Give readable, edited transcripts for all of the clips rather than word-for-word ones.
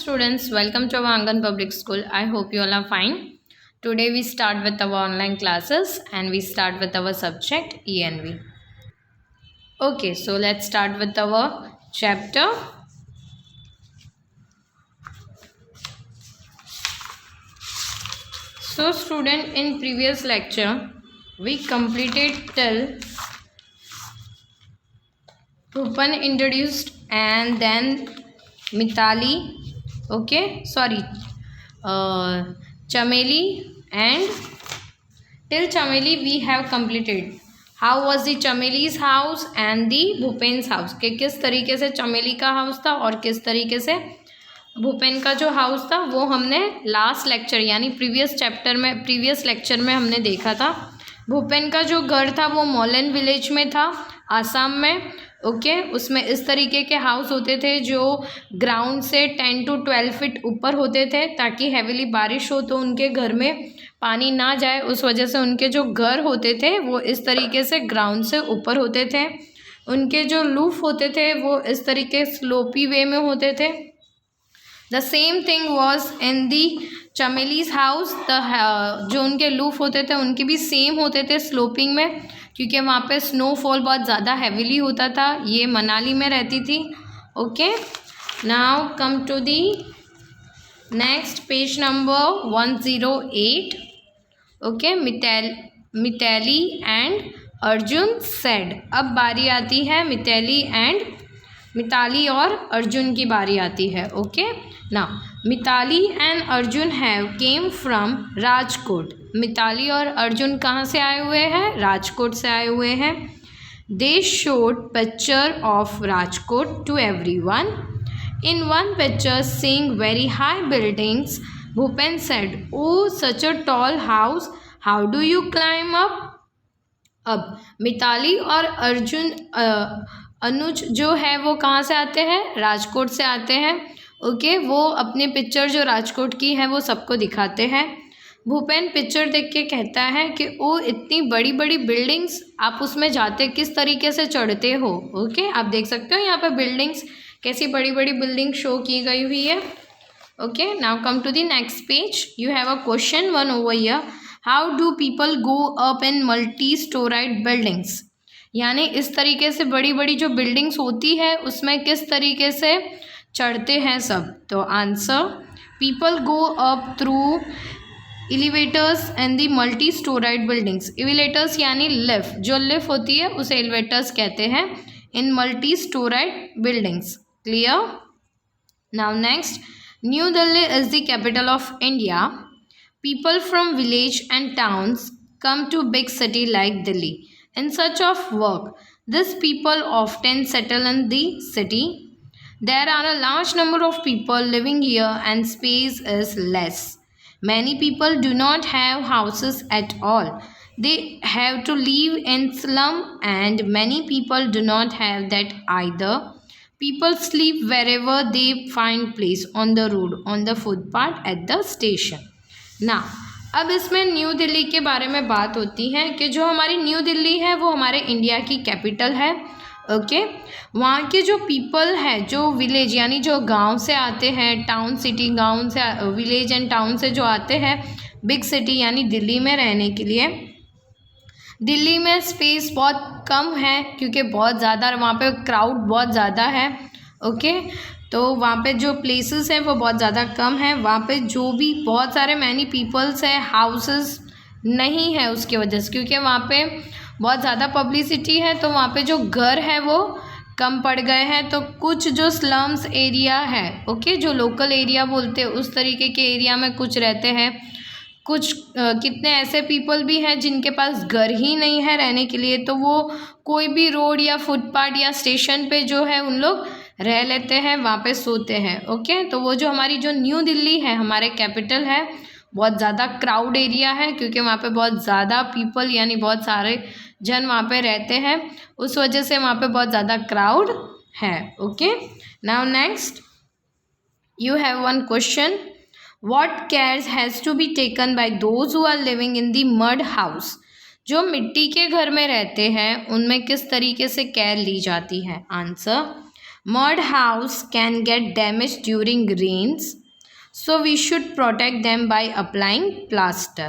students, welcome to our Angan Public School. I hope you all are fine. Today we start with our online classes and we start with our subject ENV. Okay, so let's start with our chapter. So student, in previous lecture we completed till Bhupan introduced and then Mitali, Chameli, and till Chameli we have completed. How was the Chameli's house and the Bhupen's house? कि किस तरीके से चमेली का house था और किस तरीके से भूपेन का जो हाउस था वो हमने लास्ट लेक्चर यानी प्रीवियस लेक्चर में हमने देखा था। भूपेन का जो घर था वो मोलेन विलेज में था, आसाम में। उसमें इस तरीके के हाउस होते थे जो ग्राउंड से 10 to 12 फीट ऊपर होते थे, ताकि हैवीली बारिश हो तो उनके घर में पानी ना जाए। उस वजह से उनके जो घर होते थे वो इस तरीके से ग्राउंड से ऊपर होते थे। उनके जो रूफ होते थे वो इस तरीके स्लोपी वे में होते थे। The same thing was in the Chameli's house. जो उनके लूफ होते थे उनके भी सेम होते थे स्लोपिंग में, क्योंकि वहाँ पे स्नोफॉल बहुत ज़्यादा हैवीली होता था। ये मनाली में रहती थी। Okay, now come to the next page number 108। Okay, Mitali and Arjun said. अब बारी आती है मिताली और अर्जुन की बारी आती है। ओके, ना Mitali and Arjun have came from Rajkot. Mitali और अर्जुन कहाँ से आए हुए हैं? राजकोट से आए हुए हैं। They showed picture of Rajkot to everyone. In one picture seeing very high buildings, Bhupen said, oh such a tall house, how do you climb up. अब मिताली और अनुज जो है वो कहाँ से आते हैं? राजकोट से आते हैं। ओके, वो अपने पिक्चर जो राजकोट की है वो सबको दिखाते हैं। भूपेन पिक्चर देख के कहता है कि ओ इतनी बड़ी बड़ी बिल्डिंग्स, आप उसमें जाते किस तरीके से चढ़ते हो। ओके, आप देख सकते हो यहाँ पे बिल्डिंग्स, कैसी बड़ी बड़ी बिल्डिंग शो की गई हुई है। Okay, now come to the next page. You have a question 1 over here. How do people go up in multi storeyed buildings. यानी इस तरीके से बड़ी बड़ी जो बिल्डिंग्स होती है उसमें किस तरीके से चढ़ते हैं सब। तो answer, people go up through elevators and the multi storeyed buildings. Elevators यानी लिफ्ट, जो लिफ्ट होती है उसे एलिवेटर्स कहते हैं in multi storeyed buildings. Clear? Now next, New Delhi is the capital of India. People from village and towns come to big city like Delhi in search of work. These people often settle in the city. There are a large number of people living here and space is less. Many people do not have houses at all. They have to live in slum and many people do not have that either. People sleep wherever they find place, on the road, on the footpath, at the station. Now, अब इसमें new Delhi के बारे में बात होती है कि जो हमारी न्यू दिल्ली है वो हमारे इंडिया की कैपिटल है। ओके, वहाँ के जो पीपल है, जो विलेज यानी जो गांव से आते हैं, टाउन सिटी, गांव से विलेज एंड टाउन से जो आते हैं बिग सिटी यानी दिल्ली में रहने के लिए, दिल्ली में स्पेस बहुत कम है क्योंकि बहुत ज़्यादा वहाँ पे क्राउड बहुत ज़्यादा है। ओके, तो वहाँ पे जो प्लेसेस हैं वो बहुत ज़्यादा कम है। वहाँ पे जो भी बहुत सारे मैनी पीपल्स है, हाउसेस नहीं है उसकी वजह से, क्योंकि वहाँ पे बहुत ज़्यादा पब्लिसिटी है तो वहाँ पे जो घर है वो कम पड़ गए हैं। तो कुछ जो स्लम्स एरिया है, ओके, जो लोकल एरिया बोलते हैं उस तरीके के एरिया में कुछ रहते हैं। कुछ कितने ऐसे पीपल भी हैं जिनके पास घर ही नहीं है रहने के लिए, तो वो कोई भी रोड या फुटपाथ या स्टेशन पे जो है उन लोग रह लेते हैं, वहाँ पे सोते हैं। ओके, तो वो जो हमारी जो न्यू दिल्ली है हमारे कैपिटल है, बहुत ज़्यादा क्राउड एरिया है क्योंकि वहाँ पे बहुत ज़्यादा पीपल यानी बहुत सारे जन वहाँ पे रहते हैं, उस वजह से वहाँ पे बहुत ज़्यादा क्राउड है। Okay, now next you have one question. What cares has to be taken by those who are living in the mud house. जो मिट्टी के घर में रहते हैं उनमें किस तरीके से केयर ली जाती है। Answer, Mud house can get damaged during rains, so we should protect them by applying plaster.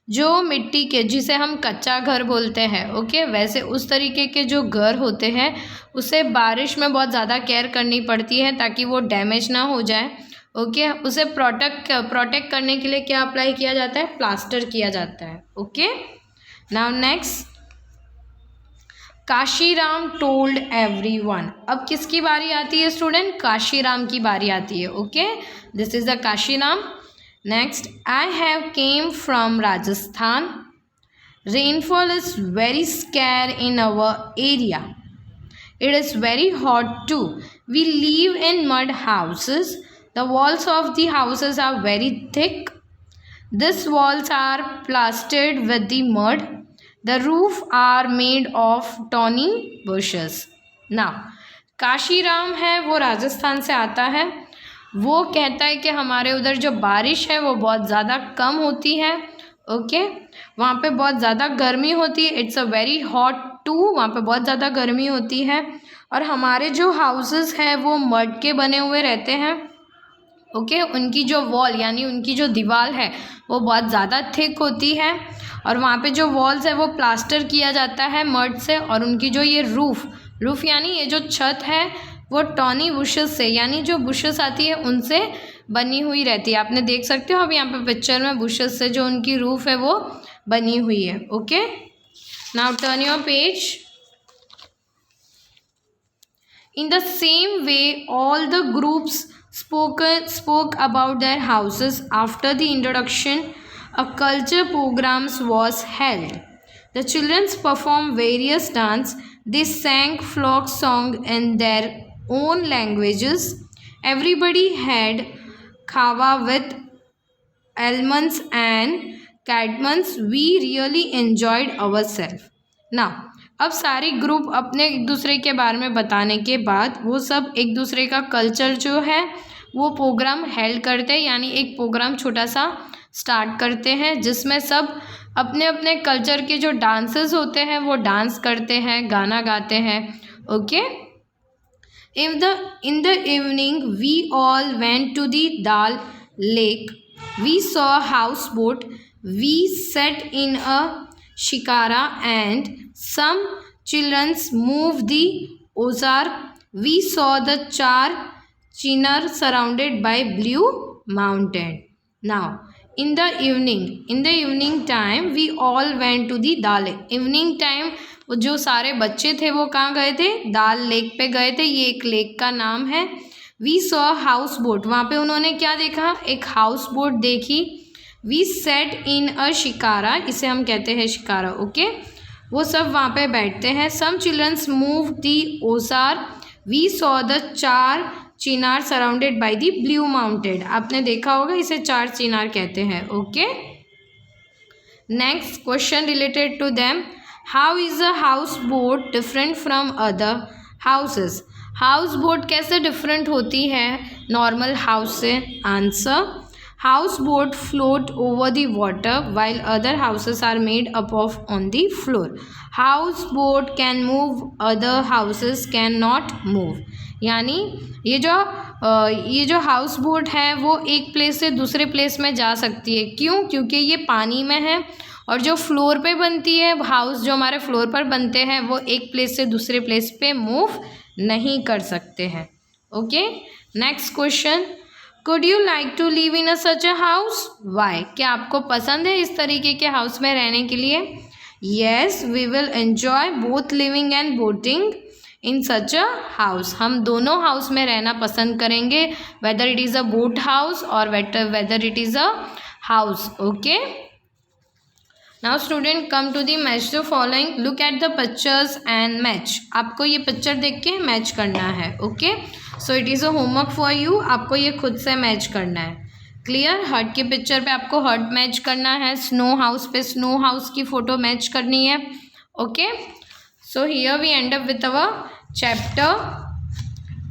जो मिट्टी के, जिसे हम कच्चा घर बोलते हैं, ओके, वैसे उस तरीके के जो घर होते हैं उसे बारिश में बहुत ज़्यादा केयर करनी पड़ती है ताकि वो डैमेज ना हो जाए, ओके। उसे प्रोटेक्ट करने के लिए क्या अप्लाई किया जाता है? प्लास्टर किया जाता है, okay. Now next, Kashiram told everyone. अब किसकी बारी आती है स्टूडेंट? काशीराम की बारी आती है, okay. This is the Kashiram. Next, I have came from Rajasthan. Rainfall is very scarce in our area. It is very hot too. We live in mud houses. The walls of the houses are very thick. This walls are plastered with the mud. The roof are made of thorny bushes. Now, Kashiram है वो राजस्थान से आता है। वो कहता है कि हमारे उधर जो बारिश है वो बहुत ज़्यादा कम होती है, ओके। वहाँ पे बहुत ज़्यादा गर्मी होती है। It's a very hot too, वहाँ पे बहुत ज़्यादा गर्मी होती है। और हमारे जो हाउसेस हैं वो मड के बने हुए रहते हैं, ओके। उनकी जो वॉल यानी उनकी जो दीवार है वो बहुत ज़्यादा थिक होती है और वहाँ पे जो वॉल्स है वो प्लास्टर किया जाता है मड से। और उनकी जो ये रूफ़ यानी ये जो छत है वो टॉनी बुशेस से, यानी जो बुशेस आती है उनसे बनी हुई रहती है। आपने देख सकते हो अब यहाँ पे पिक्चर में बुशेस से जो उनकी रूफ़ है वो बनी हुई है, okay. Now turn your page. In the same way all the groups spoke about their houses. After the introduction, a culture programs was held. The children performed various dance. They sang folk song in their own languages. Everybody had khawa with almonds and cadmons. We really enjoyed ourselves. Now, अब सारी group अपने एक दूसरे के बारे में बताने के बाद वो सब एक दूसरे का कल्चर जो है वो प्रोग्राम हेल्ड करते हैं, यानी एक प्रोग्राम छोटा सा स्टार्ट करते हैं जिसमें सब अपने अपने कल्चर के जो डांसेस होते हैं वो डांस करते हैं, गाना गाते हैं, okay. In the evening we all went to the Dal lake. We saw house boat. We set in a shikara and some children moved the ozar. We saw the Chinar surrounded by blue mountain. Now in the evening time we all went to the dal lake. Evening time जो सारे बच्चे थे वो कहाँ गए थे? दाल lake पे गए थे। ये एक लेक का नाम है। वी सॉ हाउस बोट, वहाँ पे उन्होंने क्या देखा? एक हाउस बोट देखी। वी सेट इन अ शिकारा, इसे हम कहते हैं शिकारा, ओके। वो सब वहाँ पे बैठते हैं। सम चिल्ड्रंस मूव दी ओजार. We saw the 4 chinar surrounded by the blue mountain. आपने देखा होगा इसे 4 चिनार कहते हैं, okay. Next question related to them. How is a house boat different from other houses? House boat कैसे डिफरेंट होती है नॉर्मल हाउस से? Answer, houseboat float over the water while other houses are made up of on the floor. Houseboat can move, other houses cannot move. यानी ये जो house boat है वो एक प्लेस से दूसरे प्लेस में जा सकती है। क्यों? क्योंकि ये पानी में है और जो फ्लोर पे बनती है हाउस, जो हमारे फ्लोर पर बनते हैं वो एक प्लेस से दूसरे प्लेस पे मूव नहीं कर सकते हैं, okay. Next question, Could you like to live in such a house? Why? क्या आपको पसंद है इस तरीके के हाउस में रहने के लिए? Yes, we will enjoy both living and boating in such a house. हम दोनों हाउस में रहना पसंद करेंगे, whether it is a boat house or whether it is a house, okay? Now student, come to the match the following. Look at the pictures and match. आपको ये picture देख के मैच करना है, okay. So it is a homework for you. आपको ये खुद से मैच करना है, क्लियर। हर्ट के पिक्चर पे आपको हर्ट मैच करना है, स्नो हाउस पे स्नो हाउस की फ़ोटो मैच करनी है, okay. So here we end up with our chapter,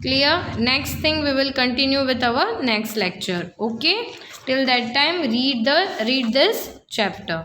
clear. Next thing we will continue with our next lecture, okay. Till that time read this chapter.